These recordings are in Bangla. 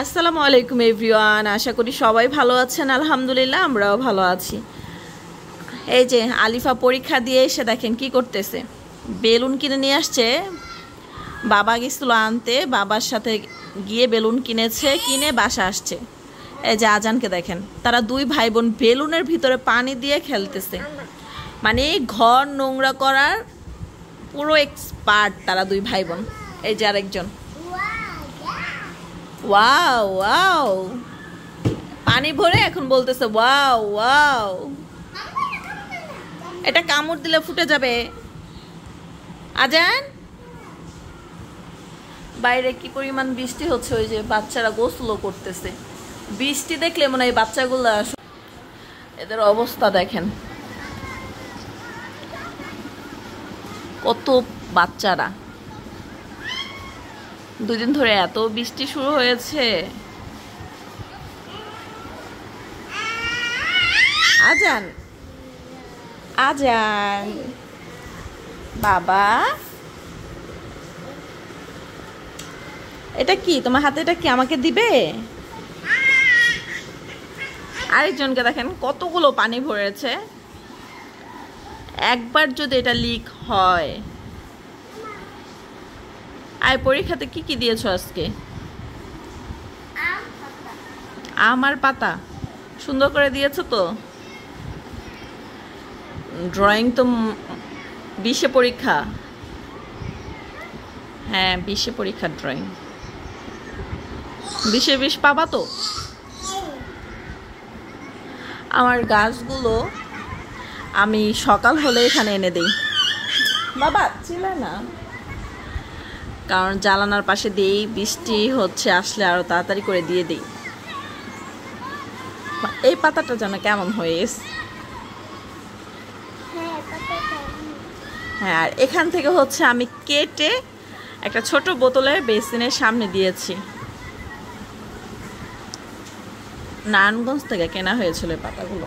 আসসালামু আলাইকুম এভরিওয়ান, আশা করি সবাই ভালো আছেন। আলহামদুলিল্লাহ আমরাও ভালো আছি। এই যে আলিফা পরীক্ষা দিয়ে এসে দেখেন কি করতেছে, বেলুন কিনে নিয়ে আসছে। বাবা গেছিল আনতে, বাবার সাথে গিয়ে বেলুন কিনেছে, কিনে বাসা আসছে। এই যে আজানকে দেখেন, তারা দুই ভাই বোন বেলুনের ভিতরে পানি দিয়ে খেলতেছে। মানে ঘর নোংরা করার পুরো এক্সপার্ট তারা দুই ভাই বোন। এই যে আরেকজন, ওয়াও ওয়াও, পানি ভরে এখন বলতেছে ওয়াও ওয়াও। এটা কামড় দিলে ফুটে যাবে। আজান, বাইরে কি পরিমাণ বৃষ্টি হচ্ছে, ওই যে বাচ্চারা গোসলও করতেছে। বৃষ্টি দেখলে মনে হয় বাচ্চাগুলো, এদের অবস্থা দেখেন, কত বাচ্চারা। দুদিন ধরে এত বৃষ্টি শুরু হয়েছে। আজান আজান, বাবা এটা কি তোমার হাতে, এটা কি আমাকে দিবে? আরেকজনকে দেখেন কতগুলো পানি ভরেছে। একবার যদি এটা লিক হয়। আর পরীক্ষাতে কি কি দিয়েছো আজকে? আমার পাতা সুন্দর করে দিয়েছো তো। ড্রয়িং তো 20-এ পরীক্ষা। হ্যাঁ 20-এ পরীক্ষা, ড্রয়িং 20-এ 20 পাবা তো। আমার গাছগুলো আমি সকাল হলে এখানে এনে দিই। বাবা ছিল না, কারণ জানালার পাশে দিই, বৃষ্টি হচ্ছে আসলে আরো তাড়াতাড়ি করে দিয়ে দিই। এই পাতাটা যেন কেমন হয়ে গেছে। হ্যাঁ, আর এখান থেকে হচ্ছে আমি কেটে একটা ছোট বোতলের বেসিনের সামনে দিয়েছি। নারায়ণগঞ্জ থেকে কেনা হয়েছিল এই পাতাগুলো।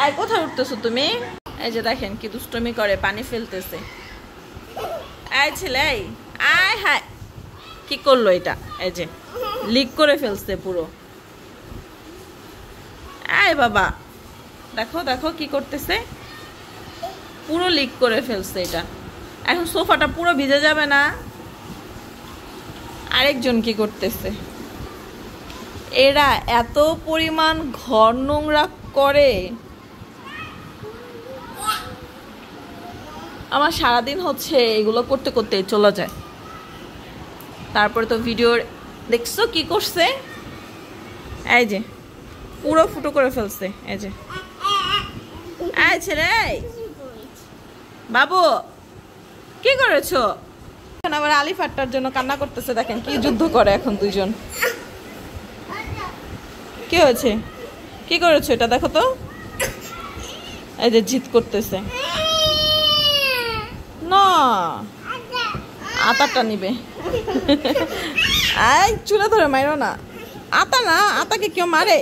আর কোথায় উঠতেছো তুমি? এই যে দেখেন কি দুষ্টমি করে, পানি ফেলতেছে। এই ছেলে, আয় হায়, কি করলো এটা? এই যে লিক করে ফেলছে পুরো। আয় বাবা, দেখো দেখো কি করতেছে, পুরো লিক করে ফেলছে এটা। এখন সোফাটা পুরো ভিজে যাবে না? আরেকজন কি করতেছে, এরা এত পরিমাণ ঘর নোংরা করে। আমার সারাদিন হচ্ছে এগুলো করতে করতে চলে যায়। তারপরে তো ভিডিও দেখছো কি করছে, এই যে পুরো ফুটো করে ফেলছে। এই যে এই ছেলে, বাবু কি করেছো? এখন আবার আলিফাটার জন্য কান্না করতেছে। দেখেন কি যুদ্ধ করে এখন দুইজন। কি হয়েছে, কি করেছো এটা দেখো তো। এই যে জিদ করতেছে না, আতাটা নিবে। এই চুলে ধরে মারো না, আতা না, আতাকে কেউ মারে?